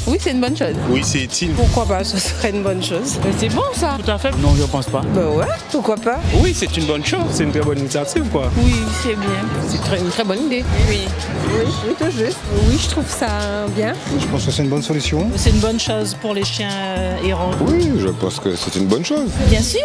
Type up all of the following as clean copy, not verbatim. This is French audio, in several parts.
Oui, c'est une bonne chose. Oui, c'est utile. Pourquoi pas, ce serait une bonne chose. Mais c'est bon ça. Tout à fait. Non, je pense pas. Bah ouais, pourquoi pas. Oui, c'est une bonne chose. C'est une très bonne initiative, quoi. Oui, c'est bien. C'est une très bonne idée. Oui. Oui, tout juste. Oui, je trouve ça bien. Je pense que c'est une bonne solution. C'est une bonne chose pour les chiens errants. Oui, je pense que c'est une bonne chose. Bien sûr.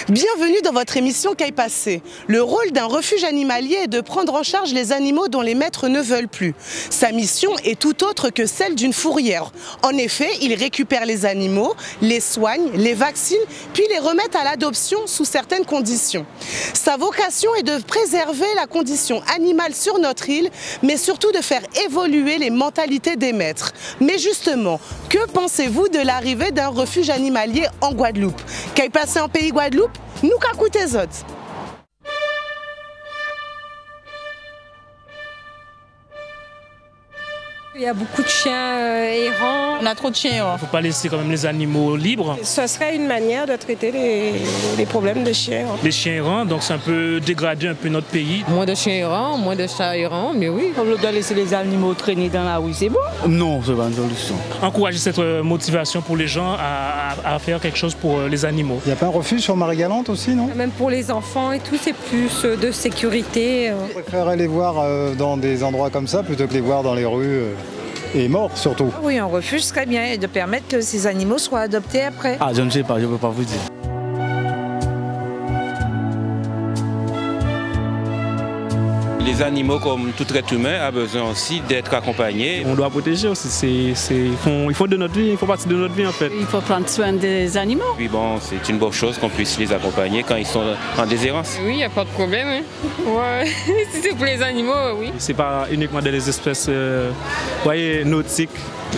Bienvenue dans votre émission Qu'aille passer. Le rôle d'un refuge animalier est de prendre en charge les animaux dont les maîtres ne veulent plus. Sa mission est tout autre que celle d'une fourrière. En effet, il récupère les animaux, les soigne, les vaccine, puis les remet à l'adoption sous certaines conditions. Sa vocation est de préserver la condition animale sur notre île, mais surtout de faire évoluer les mentalités des maîtres. Mais justement, que pensez-vous de l'arrivée d'un refuge animalier en Guadeloupe? Qu'aille passer en pays Guadeloupe? Nous qu'à coûter autres. Il y a beaucoup de chiens errants. On a trop de chiens errants. Il ne faut pas laisser quand même les animaux libres. Ce serait une manière de traiter les problèmes de chiens. Les chiens errants, donc c'est un peu dégrader un peu notre pays. Moins de chiens errants, moins de chats errants, mais oui. Au lieu de laisser les animaux traîner dans la rue, c'est bon? Non, c'est pas une solution. Encourager cette motivation pour les gens à faire quelque chose pour les animaux. Il n'y a pas un refuge sur Marie-Galante aussi, non? Même pour les enfants et tout, c'est plus de sécurité. Je préférerais les voir dans des endroits comme ça plutôt que les voir dans les rues. Et morts surtout. Oui, un refuge serait bien et de permettre que ces animaux soient adoptés après. Ah, je ne sais pas, je ne peux pas vous dire. Les animaux, comme tout être humain, ont besoin aussi d'être accompagnés. On doit protéger aussi, ils font de notre vie, ils font partie de notre vie en fait. Il faut prendre soin des animaux. Puis bon, c'est une bonne chose qu'on puisse les accompagner quand ils sont en déshérence. Oui, il n'y a pas de problème. Hein. Ouais. Si c'est pour les animaux, oui. C'est pas uniquement des espèces nautiques,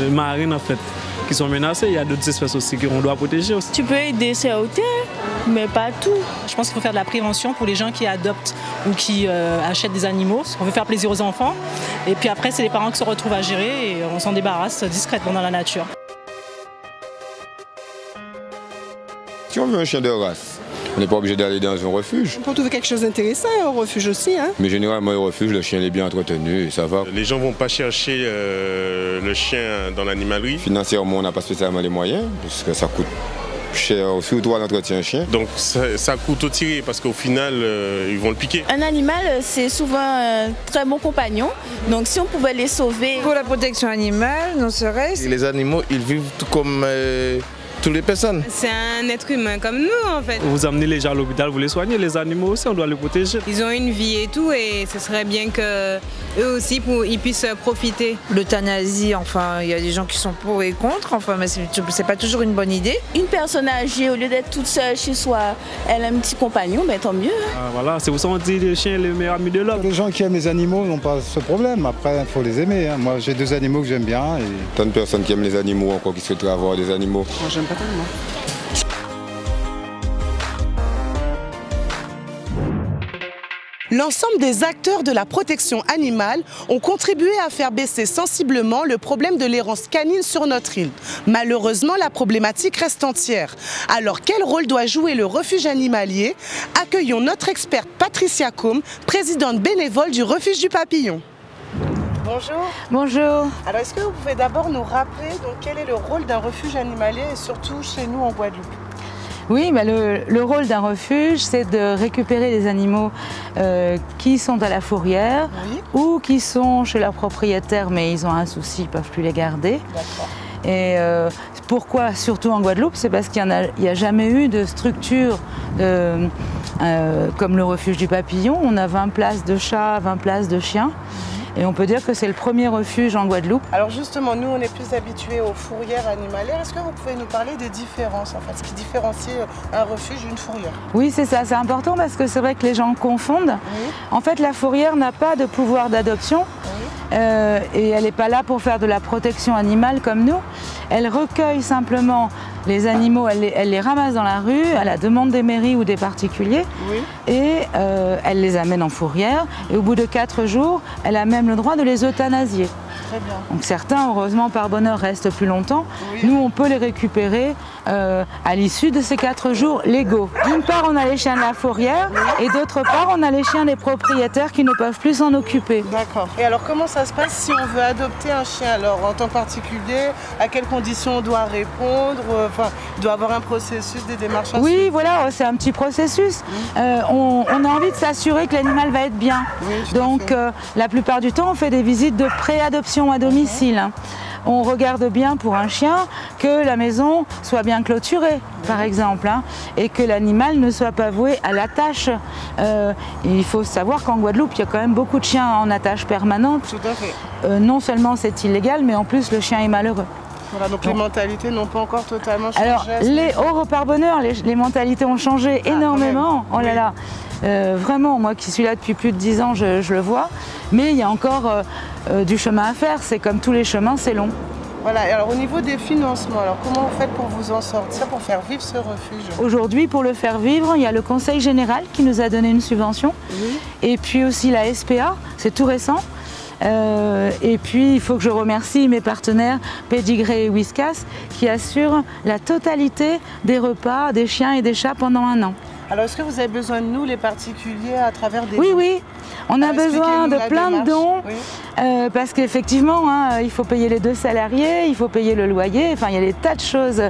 marines en fait, qui sont menacées. Il y a d'autres espèces aussi qu'on doit protéger aussi. Tu peux aider certains, mais pas tout. Je pense qu'il faut faire de la prévention pour les gens qui adoptent ou qui achètent des animaux. On veut faire plaisir aux enfants. Et puis après, c'est les parents qui se retrouvent à gérer et on s'en débarrasse discrètement dans la nature. Si on veut un chien de race, on n'est pas obligé d'aller dans un refuge. On peut trouver quelque chose d'intéressant au refuge aussi. Hein. Mais généralement, au refuge, le chien est bien entretenu et ça va. Les gens ne vont pas chercher le chien dans l'animalerie. Financièrement, on n'a pas spécialement les moyens, parce que ça coûte cher, surtout à l'entretien chien. Donc ça coûte au tiré parce qu'au final, ils vont le piquer. Un animal, c'est souvent un très bon compagnon. Donc si on pouvait les sauver... Pour la protection animale, non serait-ce... Les animaux, ils vivent tout comme toutes les personnes. C'est un être humain comme nous en fait. Vous amenez les gens à l'hôpital, vous les soignez, les animaux aussi, on doit les protéger. Ils ont une vie et tout et ce serait bien qu'eux aussi ils puissent profiter. L'euthanasie, enfin, il y a des gens qui sont pour et contre, enfin, mais c'est pas toujours une bonne idée. Une personne âgée, au lieu d'être toute seule chez soi, elle a un petit compagnon, ben tant mieux. Ah, voilà, c'est pour ça qu'on dit les chiens les meilleurs amis de l'homme. Les gens qui aiment les animaux n'ont pas ce problème. Après, il faut les aimer. Hein. Moi, j'ai 2 animaux que j'aime bien. Et... Tant de personnes qui aiment les animaux encore qui souhaiteraient avoir des animaux. Moi, j'aime pas tellement. L'ensemble des acteurs de la protection animale ont contribué à faire baisser sensiblement le problème de l'errance canine sur notre île. Malheureusement, la problématique reste entière. Alors, quel rôle doit jouer le refuge animalier? Accueillons notre experte Patricia Combe, présidente bénévole du refuge du Papillon. Bonjour. Bonjour. Alors, est-ce que vous pouvez d'abord nous rappeler donc, quel est le rôle d'un refuge animalier et surtout chez nous en Guadeloupe? Oui, mais le rôle d'un refuge, c'est de récupérer les animaux qui sont à la fourrière ou qui sont chez leur propriétaire, mais ils ont un souci, ils ne peuvent plus les garder. Et pourquoi surtout en Guadeloupe? C'est parce qu'il n'y a jamais eu de structure comme le refuge du Papillon. On a 20 places de chats, 20 places de chiens. Et on peut dire que c'est le premier refuge en Guadeloupe. Alors justement, nous on est plus habitués aux fourrières animalières. Est-ce que vous pouvez nous parler des différences, en fait, ce qui différencie un refuge d'une fourrière? Oui, c'est ça, c'est important parce que c'est vrai que les gens confondent. En fait, la fourrière n'a pas de pouvoir d'adoption et elle n'est pas là pour faire de la protection animale comme nous. Elle recueille simplement les animaux, elle les ramasse dans la rue à la demande des mairies ou des particuliers et elle les amène en fourrière et au bout de 4 jours, elle a même le droit de les euthanasier. Très bien. Donc certains, heureusement, par bonheur, restent plus longtemps. Oui. Nous, on peut les récupérer à l'issue de ces 4 jours légaux. D'une part, on a les chiens de la fourrière et d'autre part, on a les chiens des propriétaires qui ne peuvent plus s'en occuper. D'accord. Et alors, comment ça se passe si on veut adopter un chien? Alors, en temps particulier, à quelles conditions on doit répondre? Enfin, il doit y avoir un processus, des démarches? Oui, voilà, c'est un petit processus. On a envie de s'assurer que l'animal va être bien. Oui, donc, la plupart du temps, on fait des visites de pré-adoption à domicile. On regarde bien pour un chien que la maison soit bien clôturée, par exemple, et que l'animal ne soit pas voué à l'attache. Il faut savoir qu'en Guadeloupe, il y a quand même beaucoup de chiens en attache permanente. Tout à fait. Non seulement c'est illégal, mais en plus le chien est malheureux. Voilà, donc les mentalités n'ont pas encore totalement changé. Alors, par bonheur, les mentalités ont changé énormément. Oh là là. Vraiment, moi qui suis là depuis plus de 10 ans, je le vois. Mais il y a encore du chemin à faire. C'est comme tous les chemins, c'est long. Voilà, et alors au niveau des financements, alors comment vous faites pour vous en sortir, pour faire vivre ce refuge? Aujourd'hui, pour le faire vivre, il y a le Conseil général qui nous a donné une subvention. Oui. Et puis aussi la SPA, c'est tout récent. Et puis il faut que je remercie mes partenaires Pedigree et Whiskas qui assurent la totalité des repas des chiens et des chats pendant 1 an. Alors est-ce que vous avez besoin de nous les particuliers à travers des dons? Oui, on a besoin de plein de dons parce qu'effectivement il faut payer les 2 salariés, il faut payer le loyer, enfin il y a des tas de choses,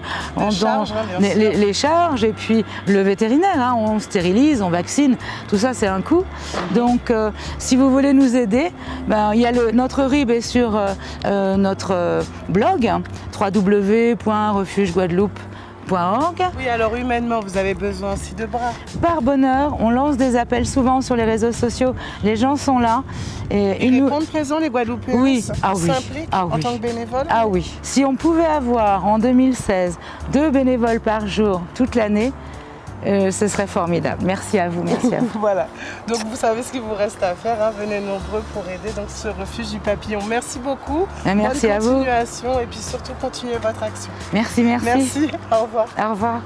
les charges et puis le vétérinaire, on stérilise, on vaccine, tout ça c'est un coût. Donc si vous voulez nous aider, il y a notre RIB est sur notre blog www.refugeguadeloupe.org. Oui, alors humainement, vous avez besoin aussi de bras. Par bonheur, on lance des appels souvent sur les réseaux sociaux. Les gens sont là. Et ils répondent présents, les Guadeloupéens? Oui, s'impliquent en tant que bénévoles? Ah oui. Si on pouvait avoir en 2016 2 bénévoles par jour toute l'année, ce serait formidable. Merci à vous, merci à vous. Voilà, donc vous savez ce qu'il vous reste à faire, venez nombreux pour aider donc, ce refuge du papillon. Merci beaucoup, merci à vous. Bonne continuation et puis surtout continuez votre action. Merci. Merci, au revoir. Au revoir.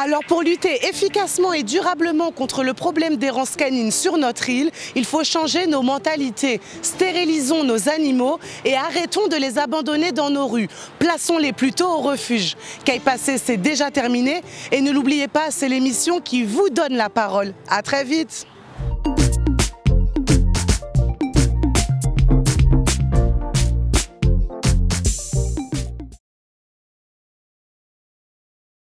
Alors pour lutter efficacement et durablement contre le problème d'errance canine sur notre île, il faut changer nos mentalités. Stérilisons nos animaux et arrêtons de les abandonner dans nos rues. Plaçons-les plutôt au refuge. Qu'aille passer, c'est déjà terminé. Et ne l'oubliez pas, c'est l'émission qui vous donne la parole. À très vite.